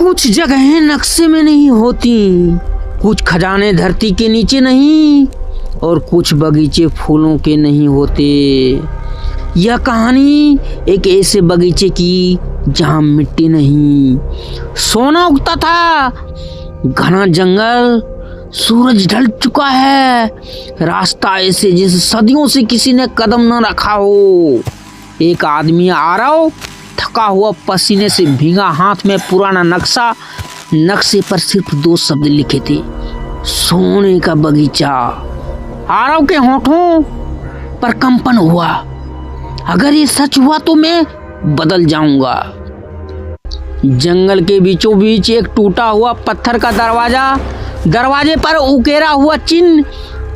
कुछ जगहें नक्शे में नहीं होती, कुछ खजाने धरती के नीचे नहीं और कुछ बगीचे फूलों के नहीं होते। यह कहानी एक ऐसे बगीचे की जहां मिट्टी नहीं, सोना उगता था। घना जंगल, सूरज ढल चुका है, रास्ता ऐसे जैसे सदियों से किसी ने कदम न रखा हो। एक आदमी आ रहा हो, थका हुआ, पसीने से भीगा, हाथ में पुराना नक्शा। नक्शे पर सिर्फ 2 शब्द लिखे थे, सोने का बगीचा। आरव के होठों पर कंपन हुआ। अगर ये सच हुआ तो मैं बदल जाऊंगा। जंगल के बीचों बीच एक टूटा हुआ पत्थर का दरवाजा, दरवाजे पर उकेरा हुआ चिन्ह,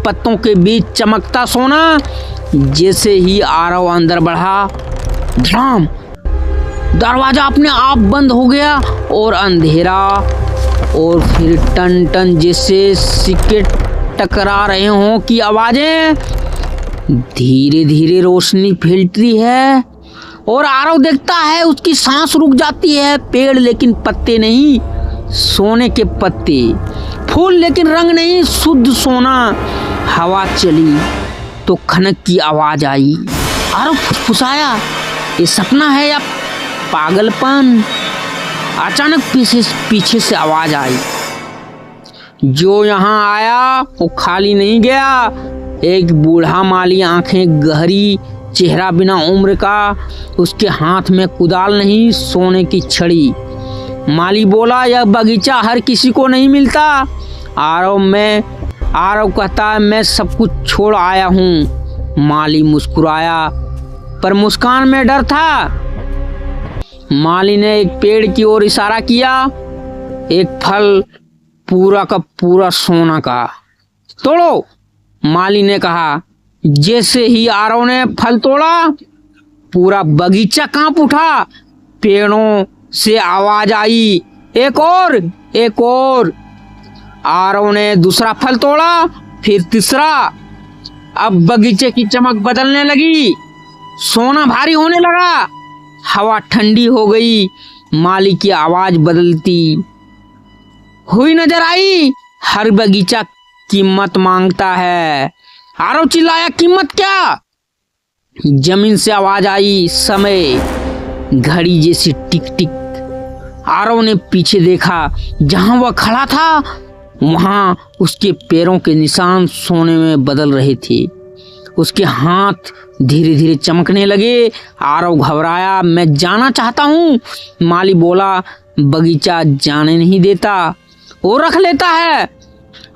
पत्तों के बीच चमकता सोना। जैसे ही आरव अंदर बढ़ा, धड़ाम, दरवाजा अपने आप बंद हो गया और अंधेरा, और फिर टन टन जैसे सिक्के टकरा रहे हों की आवाजें। धीरे धीरे रोशनी फैलती है और आरव देखता है उसकी सांस रुक जाती है। पेड़ लेकिन पत्ते नहीं, सोने के पत्ते, फूल लेकिन रंग नहीं, शुद्ध सोना। हवा चली तो खनक की आवाज आई। आरव फुसफुसाया, ये सपना है या पागलपन? अचानक पीछे से आवाज आई, जो यहाँ आया वो खाली नहीं गया। एक बूढ़ा माली, आंखें गहरी, चेहरा बिना उम्र का, उसके हाथ में कुदाल नहीं, सोने की छड़ी। माली बोला, यह बगीचा हर किसी को नहीं मिलता। आरव कहता है, मैं सब कुछ छोड़ आया हूँ। माली मुस्कुराया, पर मुस्कान में डर था। माली ने एक पेड़ की ओर इशारा किया, एक फल पूरा का पूरा सोना का। तोड़ो, माली ने कहा। जैसे ही आरव ने फल तोड़ा, पूरा बगीचा कांप उठा। पेड़ों से आवाज आई, एक और, एक और। आरव ने दूसरा फल तोड़ा, फिर तीसरा। अब बगीचे की चमक बदलने लगी, सोना भारी होने लगा, हवा ठंडी हो गई। माली की आवाज बदलती हुई नजर आई, हर बगीचा कीमत मांगता है। आरव चिल्लाया, कीमत क्या? जमीन से आवाज आई, समय। घड़ी जैसी टिक टिक। आरव ने पीछे देखा, जहां वह खड़ा था वहां उसके पैरों के निशान सोने में बदल रहे थे। उसके हाथ धीरे धीरे चमकने लगे। आरव घबराया, मैं जाना चाहता हूँ। माली बोला, बगीचा जाने नहीं देता, वो रख लेता है।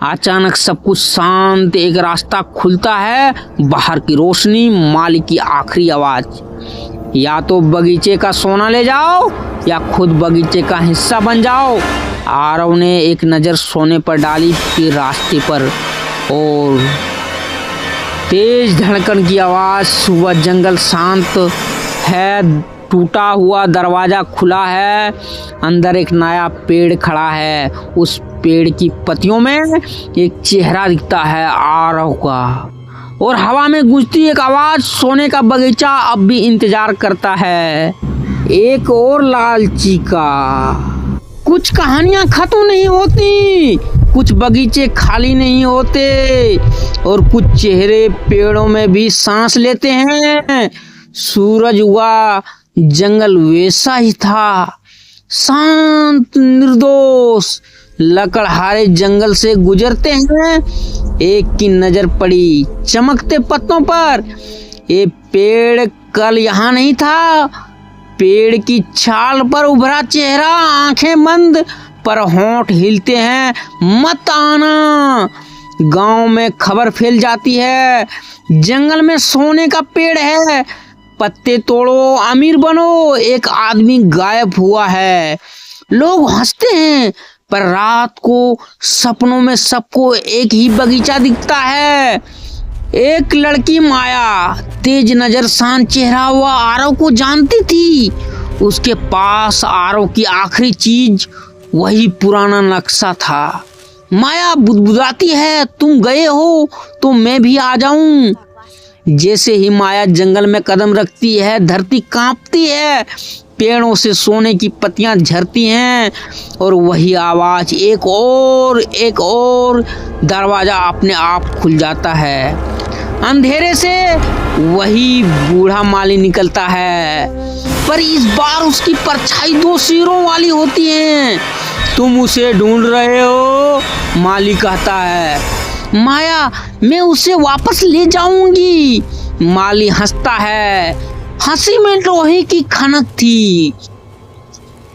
अचानक सब कुछ शांत, एक रास्ता खुलता है, बाहर की रोशनी, माली की आखिरी आवाज, या तो बगीचे का सोना ले जाओ या खुद बगीचे का हिस्सा बन जाओ। आरव ने एक नजर सोने पर डाली, फिर रास्ते पर, और तेज धड़कन की आवाज। सुबह जंगल शांत है, टूटा हुआ दरवाजा खुला है, अंदर एक नया पेड़ खड़ा है। उस पेड़ की पत्तियों में एक चेहरा दिखता है, आरव का। और हवा में गूंजती एक आवाज, सोने का बगीचा अब भी इंतजार करता है, एक और लालची का। कुछ कहानियां खत्म नहीं होती, कुछ बगीचे खाली नहीं होते, और कुछ चेहरे पेड़ों में भी सांस लेते हैं। सूरज हुआ, जंगल वैसा ही था, शांत, निर्दोष। लकड़हारे जंगल से गुजरते हैं, एक की नजर पड़ी चमकते पत्तों पर। ये पेड़ कल यहाँ नहीं था। पेड़ की छाल पर उभरा चेहरा, आंखें बंद पर होंठ हिलते हैं, मत आना। गांव में खबर फैल जाती है, जंगल में सोने का पेड़ है, पत्ते तोड़ो, अमीर बनो। एक आदमी गायब हुआ है। लोग हंसते हैं, पर रात को सपनों में सबको एक ही बगीचा दिखता है। एक लड़की माया, तेज नजर, शांत चेहरा, वह आरव को जानती थी। उसके पास आरव की आखिरी चीज वही पुराना नक्शा था। माया बुदबुदाती है, तुम गए हो तो मैं भी आ जाऊं। जैसे ही माया जंगल में कदम रखती है, धरती कांपती है, पेड़ों से सोने की पत्तियां झरती हैं और वही आवाज एक और दरवाजा अपने आप खुल जाता है। अंधेरे से वही बूढ़ा माली निकलता है, पर इस बार उसकी परछाई 2 सिरों वाली होती है। तुम उसे ढूंढ रहे हो? माली कहता है। माया, मैं उसे वापस ले जाऊंगी। माली हंसता है, हंसी में लोहे की खनक थी।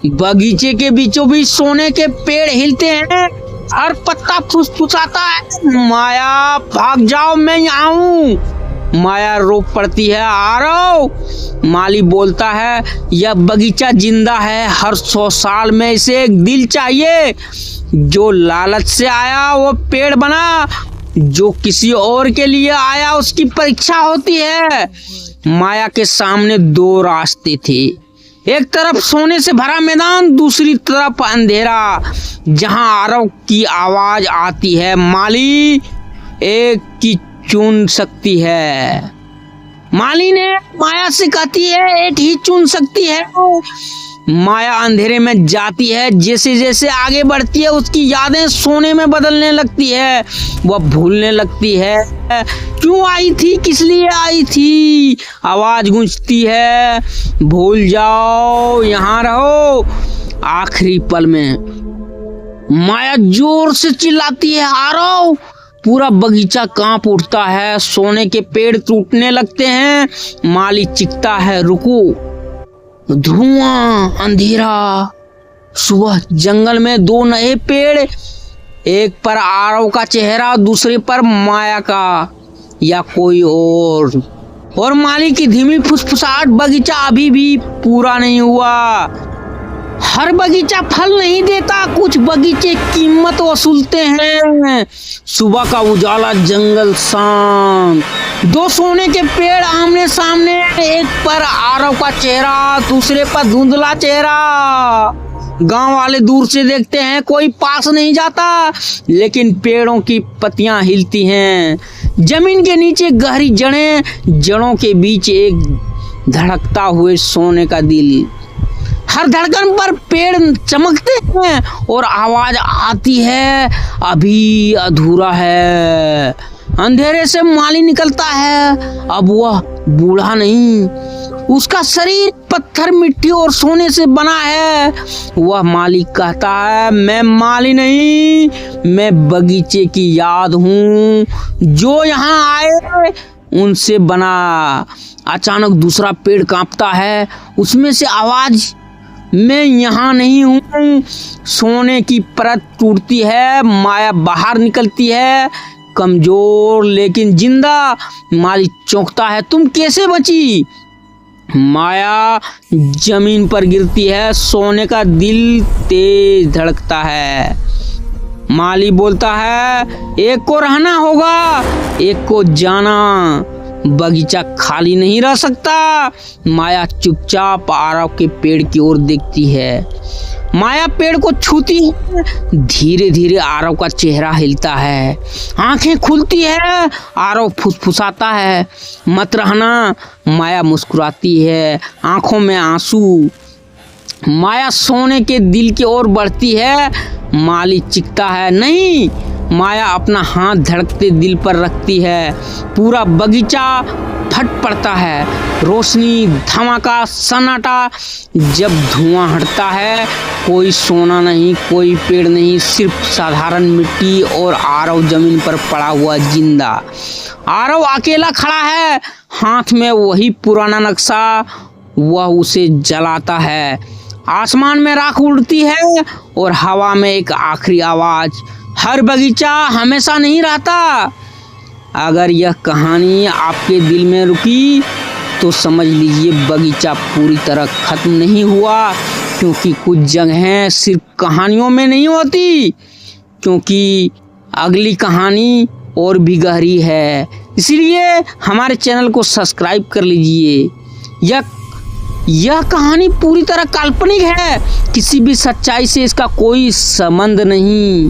बगीचे के बीचों बीच सोने के पेड़ हिलते हैं, हर पत्ता फुसफुसाता है। माया, भाग जाओ, मैं यहाँ हूँ। माया रो पड़ती है, आरव। माली बोलता है, यह बगीचा जिंदा है, हर 100 साल में इसे एक दिल चाहिए। जो लालच से आया वो पेड़ बना, जो किसी और के लिए आया उसकी परीक्षा होती है। माया के सामने 2 रास्ते थे, एक तरफ सोने से भरा मैदान, दूसरी तरफ अंधेरा जहां आरव की आवाज आती है, माली एक की चुन सकती है। माली ने माया से कहती है, एक ही चुन सकती है। माया अंधेरे में जाती है, जैसे जैसे आगे बढ़ती है उसकी यादें सोने में बदलने लगती है। वह भूलने लगती है क्यों आई थी, किस लिए आई थी। आवाज गूंजती है, भूल जाओ, यहाँ रहो। आखिरी पल में माया जोर से चिल्लाती है, आरव। पूरा बगीचा कांप उठता है, सोने के पेड़ टूटने लगते हैं। माली चीखता है, रुको। धुआं, अंधेरा, सुबह। जंगल में 2 नए पेड़, एक पर आरव का चेहरा, दूसरे पर माया का या कोई और माली की धीमी फुसफुसाहट, बगीचा अभी भी पूरा नहीं हुआ। हर बगीचा फल नहीं देता, कुछ बगीचे कीमत वसूलते हैं। सुबह का उजाला, जंगल शांत, 2 सोने के पेड़ आमने सामने, एक पर आरव का चेहरा, दूसरे पर धुंधला चेहरा। गांव वाले दूर से देखते हैं, कोई पास नहीं जाता, लेकिन पेड़ों की पत्तियां हिलती हैं। जमीन के नीचे गहरी जड़ों के बीच एक धड़कता हुए सोने का दिल। हर धड़कन पर पेड़ चमकते हैं और आवाज आती है, अभी अधूरा है। अंधेरे से माली निकलता है, अब वह बूढ़ा नहीं, उसका शरीर पत्थर, मिट्टी और सोने से बना है। वह माली कहता है, मैं माली नहीं, मैं बगीचे की याद हूँ, जो यहाँ आए उनसे बना। अचानक दूसरा पेड़ कांपता है, उसमें से आवाज, मैं यहाँ नहीं हूँ। सोने की परत टूटती है, माया बाहर निकलती है, कमजोर लेकिन जिंदा। माली चौंकता है, तुम कैसे बची। माया जमीन पर गिरती है, सोने का दिल तेज धड़कता है। माली बोलता है, एक को रहना होगा, एक को जाना, बगीचा खाली नहीं रह सकता। माया चुपचाप आरव के पेड़ की ओर देखती है। माया पेड़ को छूती है, धीरे धीरे आरव का चेहरा हिलता है, आंखें खुलती है। आरव फुसफुसाता है, मत रहना। माया मुस्कुराती है, आंखों में आंसू। माया सोने के दिल की ओर बढ़ती है। माली चीखता है, नहीं। माया अपना हाथ धड़कते दिल पर रखती है, पूरा बगीचा फट पड़ता है। रोशनी, धमाका, सन्नाटा। जब धुआं हटता है, कोई सोना नहीं, कोई पेड़ नहीं, सिर्फ साधारण मिट्टी और आरव जमीन पर पड़ा हुआ जिंदा। आरव अकेला खड़ा है, हाथ में वही पुराना नक्शा। वह उसे जलाता है। आसमान में राख उड़ती है और हवा में एक आखिरी आवाज, हर बगीचा हमेशा नहीं रहता। अगर यह कहानी आपके दिल में रुकी तो समझ लीजिए बगीचा पूरी तरह खत्म नहीं हुआ, क्योंकि कुछ जगहें सिर्फ कहानियों में नहीं होती, क्योंकि अगली कहानी और भी गहरी है। इसलिए हमारे चैनल को सब्सक्राइब कर लीजिए। यह कहानी पूरी तरह काल्पनिक है, किसी भी सच्चाई से इसका कोई संबंध नहीं।